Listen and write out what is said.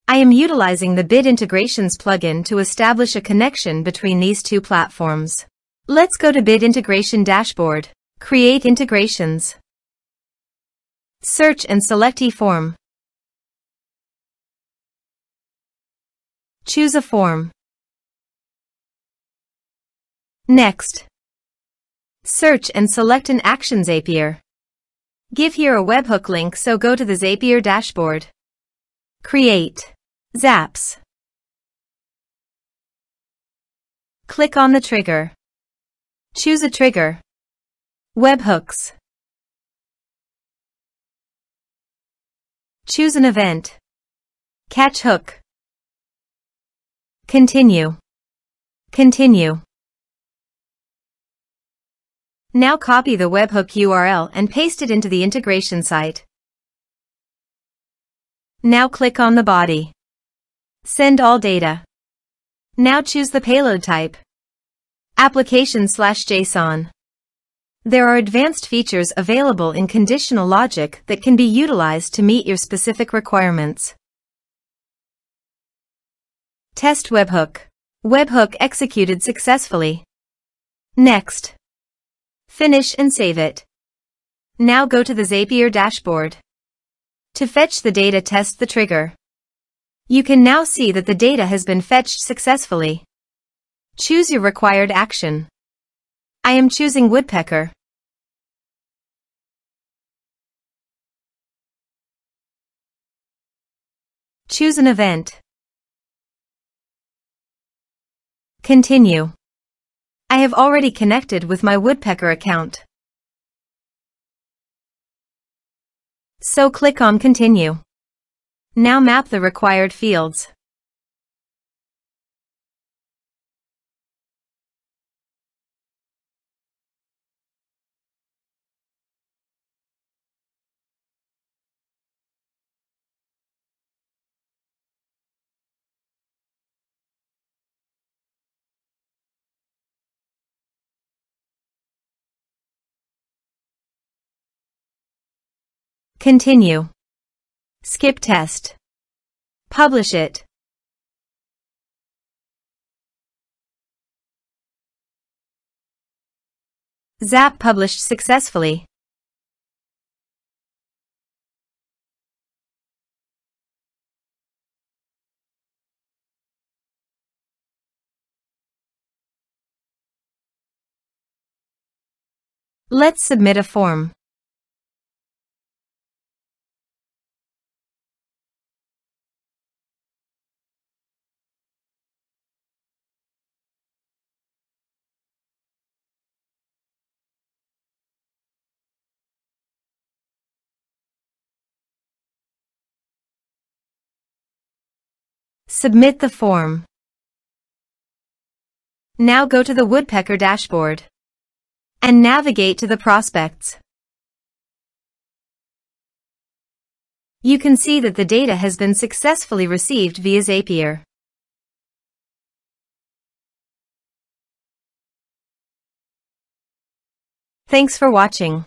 I am utilizing the Bit Integrations plugin to establish a connection between these two platforms. Let's go to Bit Integration Dashboard. Create integrations. Search and select eForm. Choose a form. Next, search and select an action Zapier. Give here a webhook link, so go to the Zapier dashboard. Create Zaps. Click on the trigger. Choose a trigger. Webhooks. Choose an event. Catch hook. Continue. Continue. Now copy the webhook URL and paste it into the integration site. Now click on the body. Send all data. Now choose the payload type. Application/JSON. There are advanced features available in conditional logic that can be utilized to meet your specific requirements. Test webhook. Webhook executed successfully. Next. Finish and save it. Now go to the Zapier dashboard. To fetch the data, test the trigger. You can now see that the data has been fetched successfully. Choose your required action. I am choosing woodpecker. Choose an event. Continue. I have already connected with my woodpecker account, so click on Continue. Now map the required fields. Continue. Skip test. Publish it. Zap published successfully. Let's submit a form. Submit the form. Now go to the woodpecker dashboard and navigate to the prospects. You can see that the data has been successfully received via Zapier. Thanks for watching.